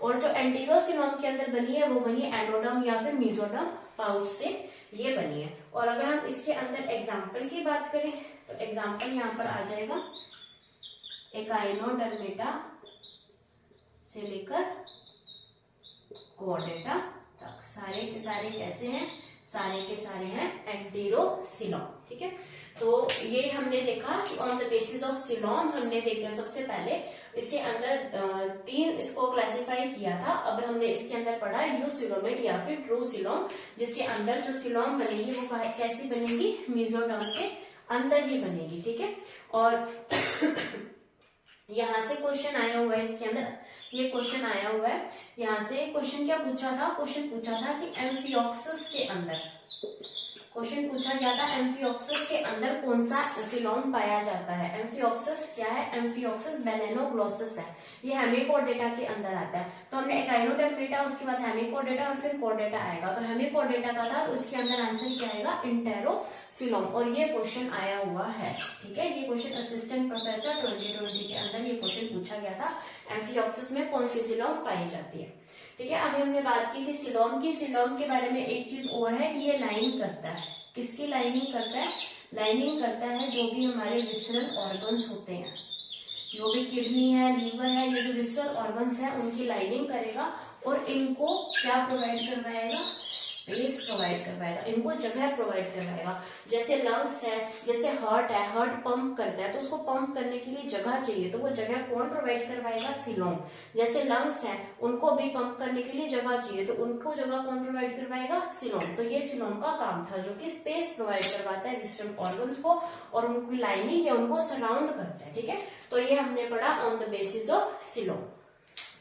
Speaker 1: और जो एंटीरोसिलोम के अंदर बनी है वो बनी है एंडोडर्म या फिर मेसोडर्म पाउच से ये बनी है। और अगर हम इसके अंदर एग्जाम्पल की बात करें तो एग्जाम्पल यहाँ पर आ जाएगा एकाइनोडर्मेटा से लेकर कोऑर्डेटा तक, सारे के सारे कैसे हैं, सारे के सारे हैं एंटीरोसिलोम। ठीक है, तो ये हमने देखा कि on the basis of coelom हमने देखा सबसे पहले इसके अंदर 3 इसको क्लासिफाई किया था। अब हमने इसके अंदर पढ़ा यूसिलोमेट या फिर ट्रू सिलोम, जिसके अंदर जो सिलोम बनेगी वो कैसी बनेगी, मेसोडर्म के अंदर ही बनेगी। ठीक है, और यहाँ से क्वेश्चन आया हुआ है, इसके अंदर ये क्वेश्चन आया हुआ है। यहाँ से क्वेश्चन क्या पूछा था, क्वेश्चन पूछा था कि एम्फियोक्सस के अंदर, क्वेश्चन पूछा गया था एम्फियोक्सस के अंदर कौन सा सिलोम पाया जाता है। एम्फियोक्सस क्या है, एम्फियोक्सस बेलेनोग्लोसस है, ये हेमिकोडेटा के अंदर आता है। तो हमने एकाइनोडर्मेटा, उसके बाद हेमिकोडेटा और फिर कोडेटा आएगा। तो हेमिकोडेटा का था तो उसके अंदर आंसर क्या आएगा, इंटेरोसिलोम। और ये क्वेश्चन आया हुआ है। ठीक है, ये क्वेश्चन असिस्टेंट प्रोफेसर 2020 के अंदर ये क्वेश्चन पूछा गया था, एम्फियोक्सस में कौन सी सिलोम पाई जाती है। ठीक है, अभी हमने बात की थी सिलोम की। सिलोम के बारे में एक चीज और है कि ये लाइनिंग करता है, किसकी लाइनिंग करता है, लाइनिंग करता है जो भी हमारे विसरल ऑर्गन्स होते हैं, जो भी किडनी है, लीवर है, ये जो विसरल ऑर्गन्स है उनकी लाइनिंग करेगा और इनको क्या प्रोवाइड करवाएगा, स्पेस प्रोवाइड करवाएगा, इनको जगह प्रोवाइड करवाएगा। जैसे लंग्स है, जैसे हार्ट है, हार्ट पंप करता है तो उसको पंप करने के लिए जगह चाहिए, तो वो जगह कौन प्रोवाइड करवाएगा, सिलोम। जैसे लंग्स है, उनको भी पंप करने के लिए जगह चाहिए, तो उनको जगह कौन प्रोवाइड करवाएगा, सिलोम। तो ये सिलोम का काम था, जो कि स्पेस प्रोवाइड करवाता है विसरल ऑर्गन्स को और उनकी लाइनिंग या उनको सराउंड करता है। ठीक है, तो ये हमने पढ़ा on the basis of coelom.